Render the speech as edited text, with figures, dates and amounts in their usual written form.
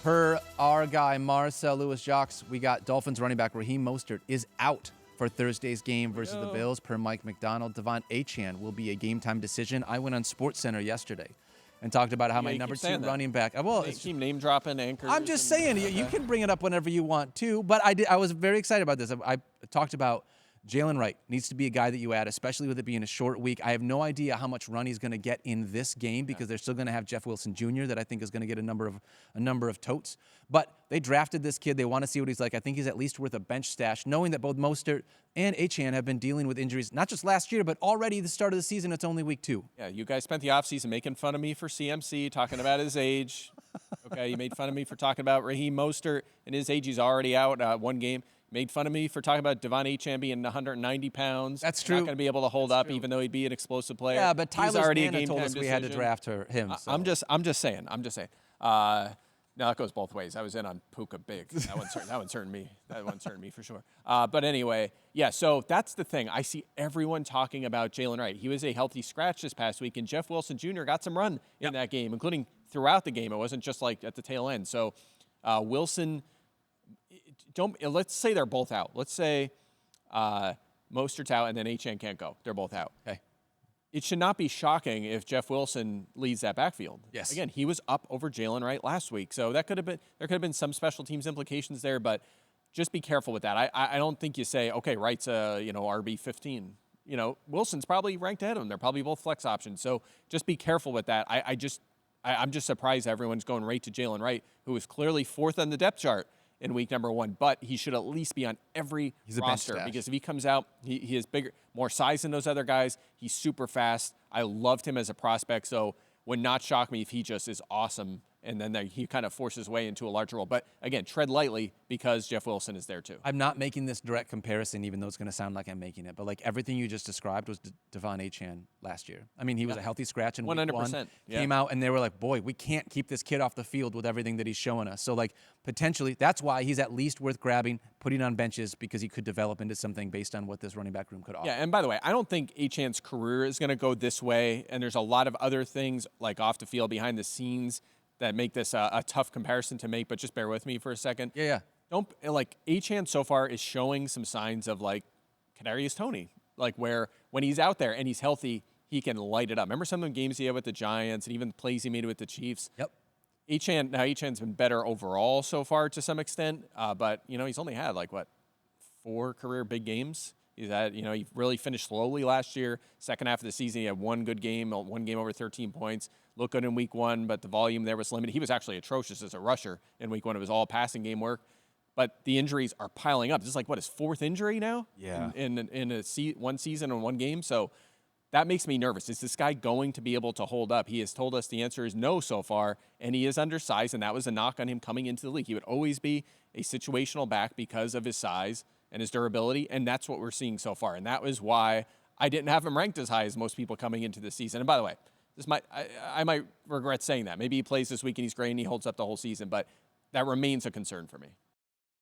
Per our guy, Marcel Lewis-Jacques, we got Dolphins running back Raheem Mostert is out for Thursday's game versus the Bills. Per Mike McDonald, De'Von Achane will be a game-time decision. I went on SportsCenter yesterday and talked about how my number 2 running back. Well, it's keep name dropping anchors. I'm just saying, you can bring it up whenever you want to, but I was very excited about this. I talked about Jalen Wright needs to be a guy that you add, especially with it being a short week. I have no idea how much run he's going to get in this game because they're still going to have Jeff Wilson Jr. that I think is going to get a number of totes. But they drafted this kid. They want to see what he's like. I think he's at least worth a bench stash, knowing that both Mostert and Achane have been dealing with injuries, not just last year, but already the start of the season. It's only week 2. Yeah, you guys spent the offseason making fun of me for CMC, talking about his age. Okay, you made fun of me for talking about Raheem Mostert and his age. He's already out one game. Made fun of me for talking about De'Von Achane being 190 pounds. That's true. Not going to be able to hold up, even though he'd be an explosive player. Yeah, but Tyler's already Nana told us we had to draft him. So. I'm just saying. Now, that goes both ways. I was in on Puka big. That one's hurting me. That one's hurting me for sure. But anyway, yeah, so that's the thing. I see everyone talking about Jalen Wright. He was a healthy scratch this past week, and Jeff Wilson Jr. got some run in that game, including throughout the game. It wasn't just like at the tail end. So Wilson, let's say they're both out. Let's say Mostert's out and then Achane can't go. They're both out. Okay. It should not be shocking if Jeff Wilson leads that backfield. Yes. Again, he was up over Jalen Wright last week, so there could have been some special teams implications there, but just be careful with that. I don't think you say, okay, Wright's a RB 15. Wilson's probably ranked ahead of him. They're probably both flex options, so just be careful with that. I'm just surprised everyone's going right to Jalen Wright, who is clearly 4th on the depth chart in week number 1, but he should at least be on every roster because if he comes out, he has more size than those other guys. He's super fast. I loved him as a prospect, so would not shock me if he just is awesome and then he kind of forces his way into a larger role. But again, tread lightly because Jeff Wilson is there too. I'm not making this direct comparison, even though it's going to sound like I'm making it. But like everything you just described was De'Von Achane last year. I mean, he was a healthy scratch in week 1. Came out and they were like, boy, we can't keep this kid off the field with everything that he's showing us. So like potentially, that's why he's at least worth grabbing, putting on benches because he could develop into something based on what this running back room could offer. Yeah, and by the way, I don't think Achane's career is going to go this way. And there's a lot of other things like off the field, behind the scenes, that make this a tough comparison to make, but just bear with me for a second. Yeah. Achane so far is showing some signs of like Kadarius Toney, like where when he's out there and he's healthy, he can light it up. Remember some of the games he had with the Giants and even the plays he made with the Chiefs? Yep. Achane's been better overall so far to some extent, but he's only had 4 career big games. He's had, he really finished slowly last year. Second half of the season, he had one good game, one game over 13 points. Looked good in week 1, but the volume there was limited. He was actually atrocious as a rusher in week 1. It was all passing game work. But the injuries are piling up. This is his 4th injury now? Yeah. In one season and one game. So that makes me nervous. Is this guy going to be able to hold up? He has told us the answer is no so far, and he is undersized, and that was a knock on him coming into the league. He would always be a situational back because of his size and his durability, and that's what we're seeing so far. And that was why I didn't have him ranked as high as most people coming into the season. And by the way, I might regret saying that. Maybe he plays this week and he's great and he holds up the whole season, but that remains a concern for me.